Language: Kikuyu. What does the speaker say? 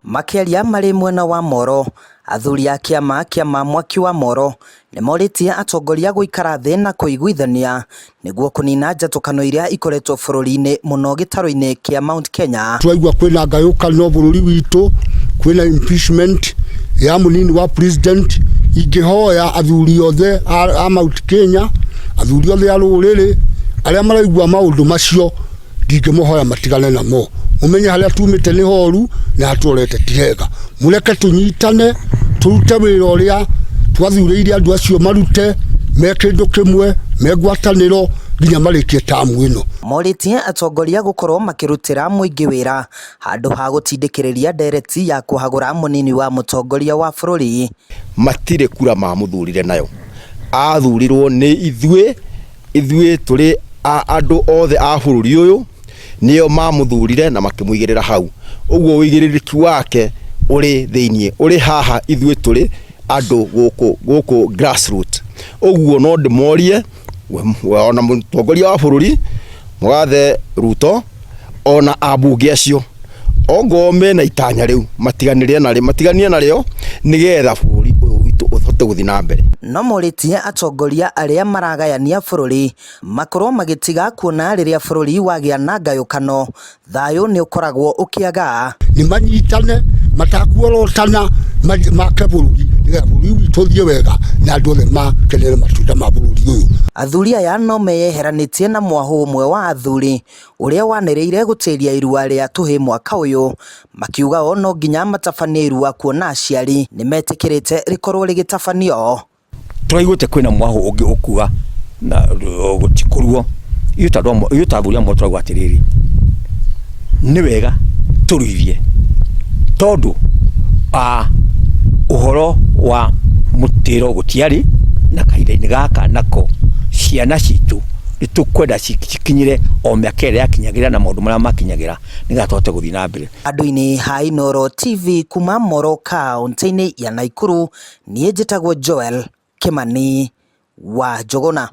Makiaria marĩ mwena wa Moro, athuri a kĩama Mwaki wa Moro nĩmorĩtie atongoria gũikara thĩ na kũiguithania nĩguo kũnina njatũkano iria ikoretwo bũrũri-inĩ mũno gĩtarũ-inĩ kĩa Mount Kenya. Twaigua kwĩna ngayũkano bũrũri witũ, kwĩna impeachment ya mũnini wa president. Ingĩhoya athuri othe a Mount Kenya, athuri othe a rũrĩrĩ arĩa maraigua maũndũ macio, ndingĩmũhoya matigane namo. Mumenye harĩa tumĩte nĩ horu na hatũrete ti hega. Mũreke tũnyitane, tũrute wĩra ũrĩa twathurĩire andũ acio marute, me kĩndũ kĩmwe, me ngwatanĩro nginya marĩkie tamu ĩno. Morĩtie atongoria gũkorwo makĩrutĩra mũingĩ wĩra handũ ha gũtindĩkĩrĩria ndereti ya kũhagũra mũnini wa mũtongoria wa bũrũri. Matirĩ kura mamũthurire nayo, athurirwo nĩ ithuĩ tũrĩ andũ othe a bũrũri ũyũ nĩo mamũthurire na makĩmũigĩrĩra hau. Ũguo wĩigĩrĩrĩki wake ũrĩ thĩiniĩ, ũrĩ haha ithuĩ tũrĩ andũ gũkũ grassroots. Ũguo no ndĩmorie ona mũtongoria wa bũrũri Mũgathe Ruto ona ambunge acio ongo mena itanya rĩu matiganie narĩo nĩgetha bũrũri ũyũ witũ ũhote gũthiĩ na mbere. No morĩtie atongoria arĩa maragayania bũrũri makorwo magĩtiga kuona rĩrĩa bũrũri wagĩa na ngayũkano, thayũ nĩ ũkoragwo ũkĩaga. Nĩ manyitane, matakuorotana, make bũrũri nĩgetha bũrũri witũ ũthiĩ wega na andũ othe makenere matunda ma bũrũri ũyũ. Athuri aya no meyeheranĩtie na mwahũ ũmwe wa athuri ũrĩa wanĩrĩire gũtĩria irua rĩa tũhĩ mwaka ũyũ, makiuga o no nginya matabanie irua kuona aciari nĩ metĩkĩrĩte rĩkorwo rĩgĩtabanio. Tũraiguĩte kwĩna mwahũ ũngĩ ũkuga na gũtikũruo itũtathuri amwe tũrauga atĩrĩrĩ, nĩ wega tũruithie tondũ ũhoro wa mũtĩro gũtiarĩ na kahinda-inĩ gaka nako ciana citũ nĩtũkwenda cikinyire o mĩaka ĩrĩa yakinyagĩra na maũndũ marĩa makinyagĩra nĩgetha tũhote gũthiĩ na mbere. Andũ-inĩ ha Inooro TV kuma Moro kaunti-inĩ ya Nakuru, niĩ njĩtagwo Joel Kimani wa Njũgũna.